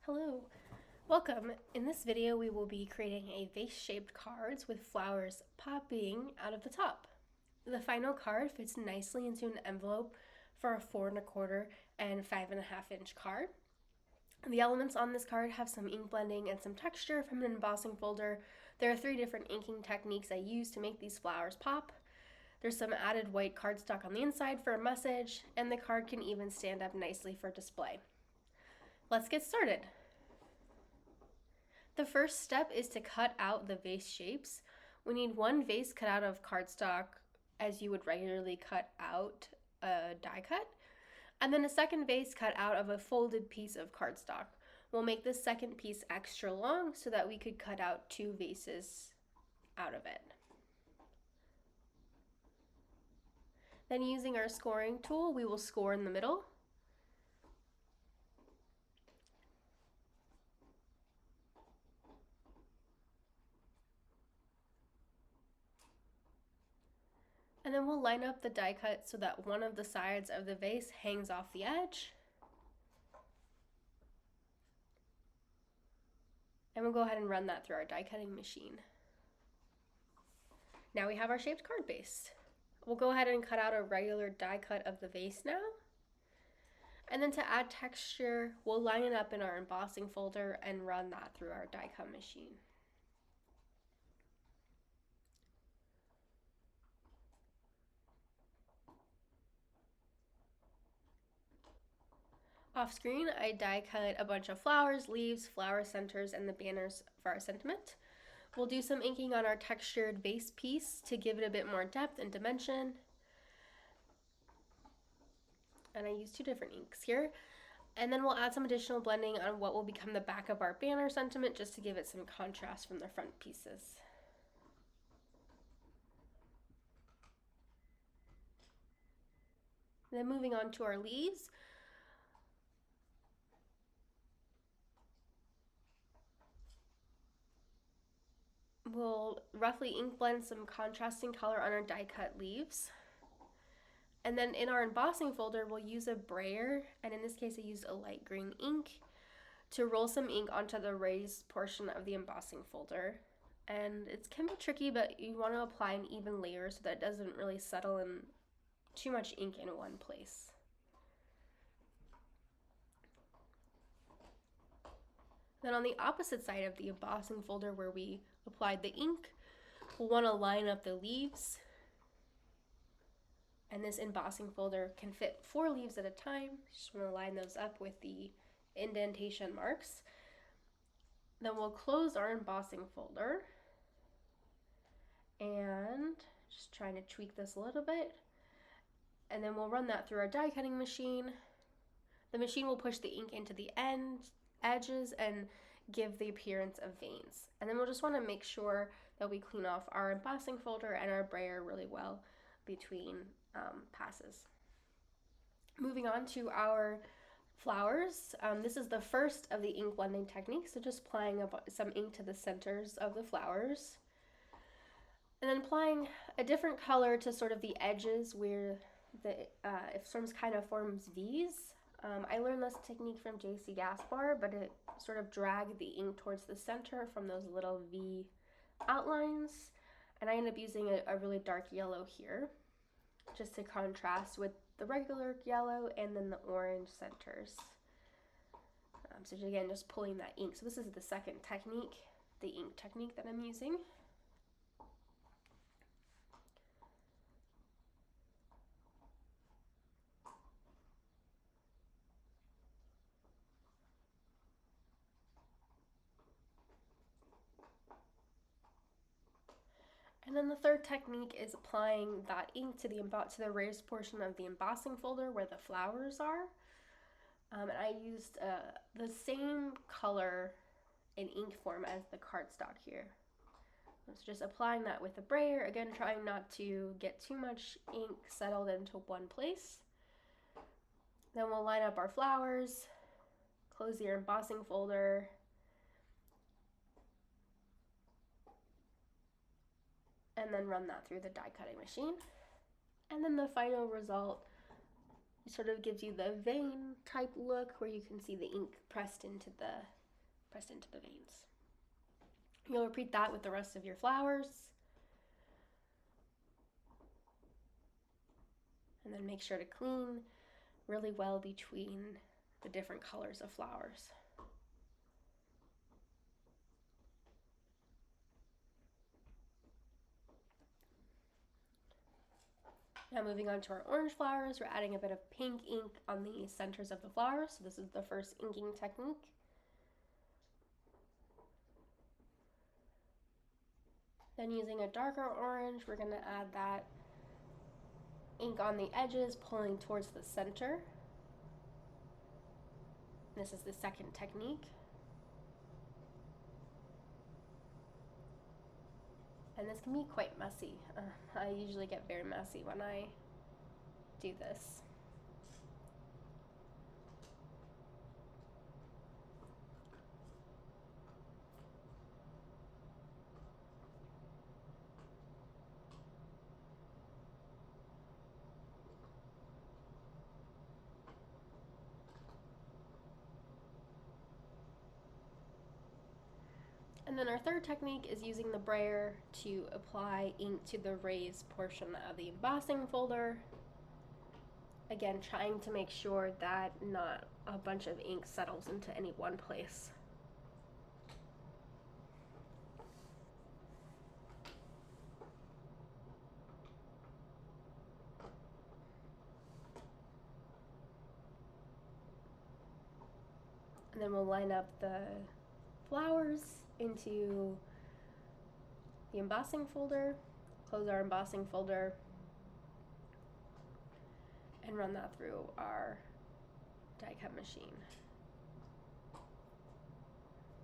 Hello, welcome. In this video we will be creating a vase-shaped cards with flowers popping out of the top. The final card fits nicely into an envelope for a 4 1/4 and 5 1/2 inch card. The elements on this card have some ink blending and some texture from an embossing folder. There are 3 different inking techniques I use to make these flowers pop. There's some added white cardstock on the inside for a message, and the card can even stand up nicely for display. Let's get started. The first step is to cut out the vase shapes. We need one vase cut out of cardstock as you would regularly cut out a die cut, and then a second vase cut out of a folded piece of cardstock. We'll make this second piece extra long so that we could cut out 2 vases out of it. Then using our scoring tool, we will score in the middle. And then we'll line up the die cut so that one of the sides of the vase hangs off the edge. And we'll go ahead and run that through our die cutting machine. Now we have our shaped card base. We'll go ahead and cut out a regular die cut of the vase now. And then to add texture, we'll line it up in our embossing folder and run that through our die cut machine. Off screen, I die cut a bunch of flowers, leaves, flower centers, and the banners for our sentiment. We'll do some inking on our textured base piece to give it a bit more depth and dimension. And I use 2 different inks here. And then we'll add some additional blending on what will become the back of our banner sentiment just to give it some contrast from the front pieces. Then moving on to our leaves. We'll roughly ink blend some contrasting color on our die cut leaves. And then in our embossing folder, we'll use a brayer, and in this case I used a light green ink to roll some ink onto the raised portion of the embossing folder. And it can be tricky, but you want to apply an even layer so that it doesn't really settle in too much ink in one place. Then on the opposite side of the embossing folder where we applied the ink, we'll want to line up the leaves. And this embossing folder can fit 4 leaves at a time. Just want to line those up with the indentation marks. Then we'll close our embossing folder. And just trying to tweak this a little bit. And then we'll run that through our die cutting machine. The machine will push the ink into the edges and give the appearance of veins. And then we'll just want to make sure that we clean off our embossing folder and our brayer really well between passes. Moving on to our flowers. This is the first of the ink blending techniques, so just applying some ink to the centers of the flowers. And then applying a different color to sort of the edges where the it kind of forms V's. I learned this technique from J.C. Gaspar, but it sort of dragged the ink towards the center from those little V outlines. And I ended up using a really dark yellow here, just to contrast with the regular yellow and then the orange centers. So again, just pulling that ink. So this is the second technique, the ink technique that I'm using. And then the third technique is applying that ink to the raised portion of the embossing folder where the flowers are. And I used the same color in ink form as the cardstock here. So just applying that with a brayer, again trying not to get too much ink settled into one place. Then we'll line up our flowers, close your embossing folder, and then run that through the die cutting machine. And then the final result It sort of gives you the vein type look where you can see the ink pressed into the veins. You'll repeat that with the rest of your flowers. And then make sure to clean really well between the different colors of flowers. Now moving on to our orange flowers, we're adding a bit of pink ink on the centers of the flowers. So this is the first inking technique. Then using a darker orange, we're going to add that ink on the edges, pulling towards the center. This is the second technique. And this can be quite messy. I usually get very messy when I do this. And then our third technique is using the brayer to apply ink to the raised portion of the embossing folder. Again, trying to make sure that not a bunch of ink settles into any one place. And then we'll line up the flowers into the embossing folder, close our embossing folder, and run that through our die cut machine.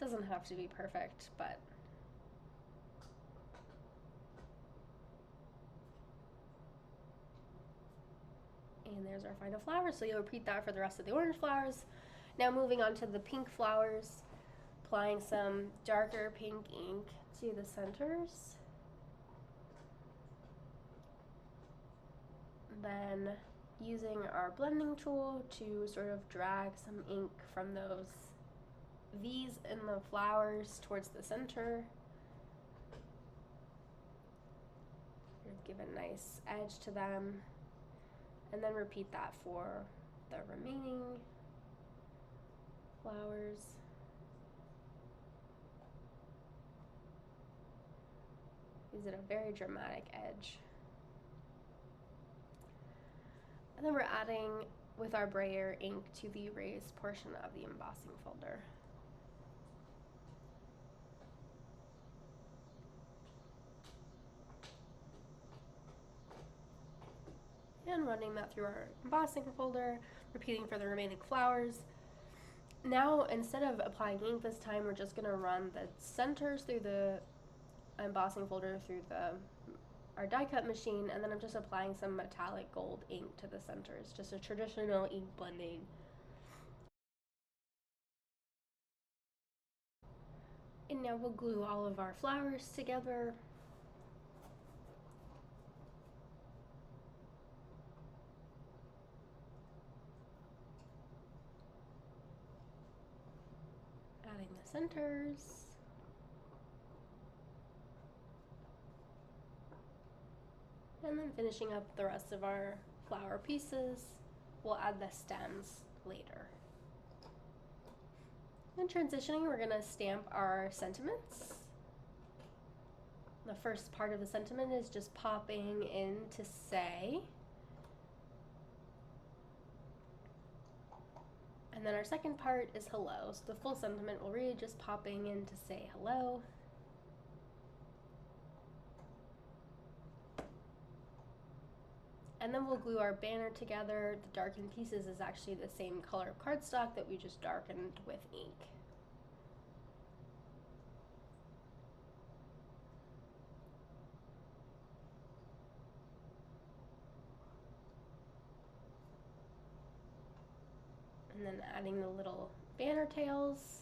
Doesn't have to be perfect, but and there's our final flower. So you'll repeat that for the rest of the orange flowers. Now moving on to the pink flowers, applying some darker pink ink to the centers. Then using our blending tool to sort of drag some ink from those V's in the flowers towards the center. Give a nice edge to them. And then repeat that for the remaining flowers. Gives it a very dramatic edge. And then we're adding, with our brayer, ink to the raised portion of the embossing folder. And running that through our embossing folder, repeating for the remaining flowers. Now, instead of applying ink this time, we're just gonna run the centers through the embossing folder through our die cut machine, and then I'm just applying some metallic gold ink to the centers, just a traditional ink blending. And now we'll glue all of our flowers together. Adding the centers. And then finishing up the rest of our flower pieces. We'll add the stems later. And transitioning, we're gonna stamp our sentiments. The first part of the sentiment is just popping in to say. And then our second part is hello. So the full sentiment will read just popping in to say hello. And then we'll glue our banner together. The darkened pieces is actually the same color of cardstock that we just darkened with ink. And then adding the little banner tails.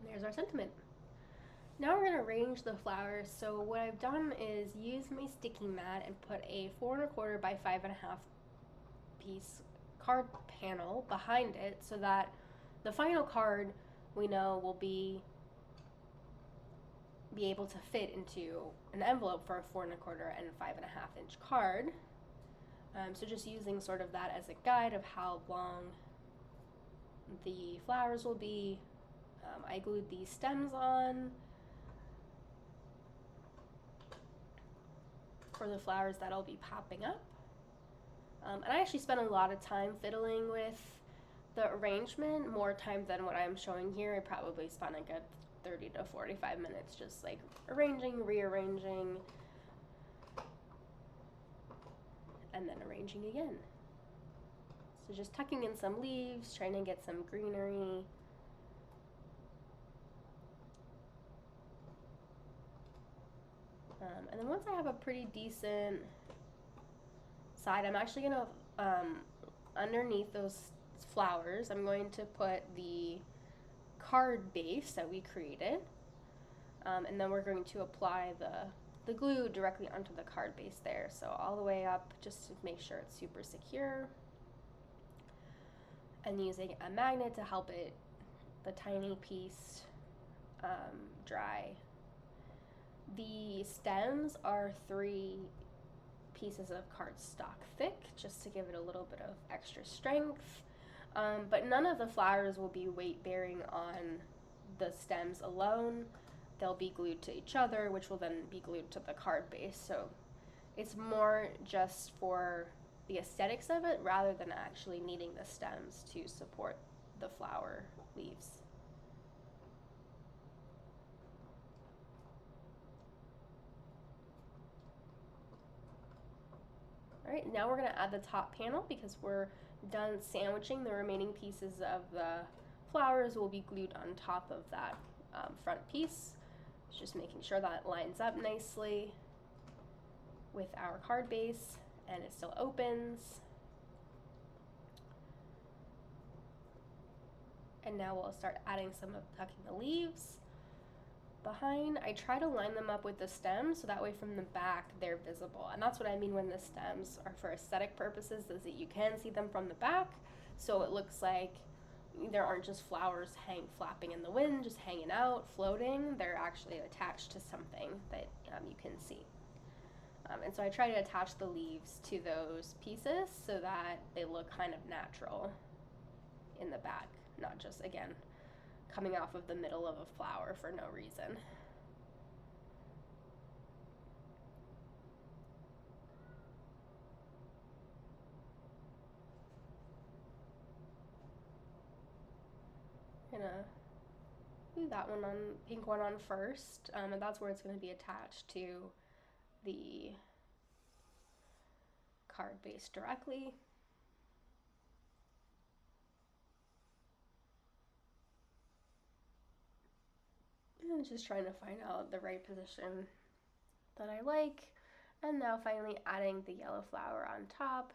And there's our sentiment. Now we're gonna arrange the flowers. So what I've done is use my sticky mat and put a 4¼ by 5½ piece card panel behind it so that the final card we know will be able to fit into an envelope for a 4¼ and 5½ inch card. So just using sort of that as a guide of how long the flowers will be. I glued these stems on for the flowers that'll be popping up. And I actually spent a lot of time fiddling with the arrangement, more time than what I'm showing here. I probably spent a good 30 to 45 minutes just like arranging, rearranging, and then arranging again. So just tucking in some leaves, trying to get some greenery. And then once I have a pretty decent side, I'm actually gonna, underneath those flowers, I'm going to put the card base that we created. And then we're going to apply the glue directly onto the card base there. So all the way up, just to make sure it's super secure. And using a magnet to help it, the tiny piece, dry. The stems are 3 pieces of cardstock thick, just to give it a little bit of extra strength. But none of the flowers will be weight bearing on the stems alone. They'll be glued to each other, which will then be glued to the card base. So it's more just for the aesthetics of it rather than actually needing the stems to support the flower leaves. All right, now we're gonna add the top panel because we're done sandwiching the remaining pieces of the flowers will be glued on top of that front piece. Just making sure that it lines up nicely with our card base and it still opens. And now we'll start adding some of tucking the leaves behind. I try to line them up with the stems so that way from the back they're visible. And that's what I mean when the stems are for aesthetic purposes, is that you can see them from the back, so it looks like there aren't just flowers flapping in the wind, just hanging out, floating. They're actually attached to something that you can see. And so I try to attach the leaves to those pieces so that they look kind of natural in the back, not just, again, coming off of the middle of a flower for no reason. I'm gonna do that one on, pink one on first, and that's where it's gonna be attached to the card base directly. And just trying to find out the right position that I like. And now finally adding the yellow flower on top.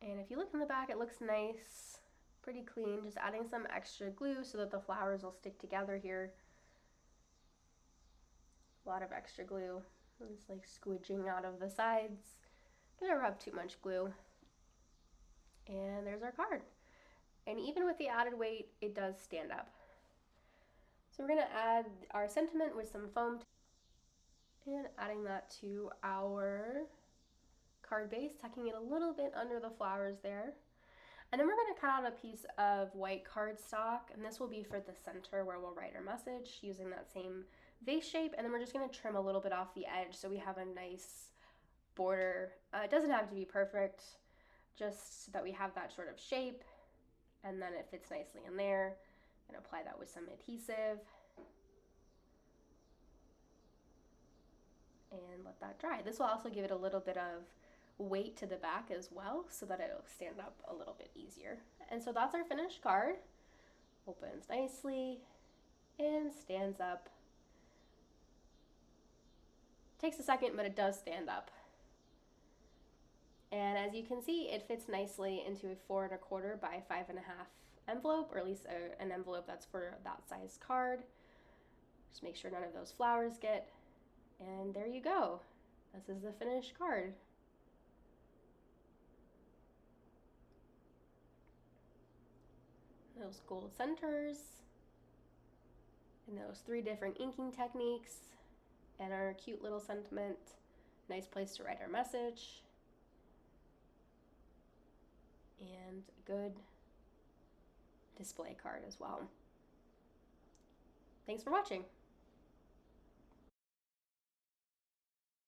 And if you look in the back, it looks nice, pretty clean. Just adding some extra glue so that the flowers will stick together here. A lot of extra glue. It's like squidging out of the sides. Gonna rub too much glue. And there's our card. And even with the added weight, it does stand up. So we're gonna add our sentiment with some foam and adding that to our card base, tucking it a little bit under the flowers there. And then we're gonna cut out a piece of white cardstock, and this will be for the center where we'll write our message using that same vase shape. And then we're just gonna trim a little bit off the edge so we have a nice border. It doesn't have to be perfect, just so that we have that sort of shape, and then it fits nicely in there. And apply that with some adhesive and let that dry. This will also give it a little bit of weight to the back as well so that it'll stand up a little bit easier. And so that's our finished card. Opens nicely and stands up. Takes a second, but it does stand up. And as you can see, it fits nicely into a 4¼ by 5½ envelope, or at least an envelope that's for that size card. Just make sure none of those flowers get, and there you go. This is the finished card. Those gold centers, and those 3 different inking techniques, and our cute little sentiment. Nice place to write our message, and a good display card as well. Thanks for watching.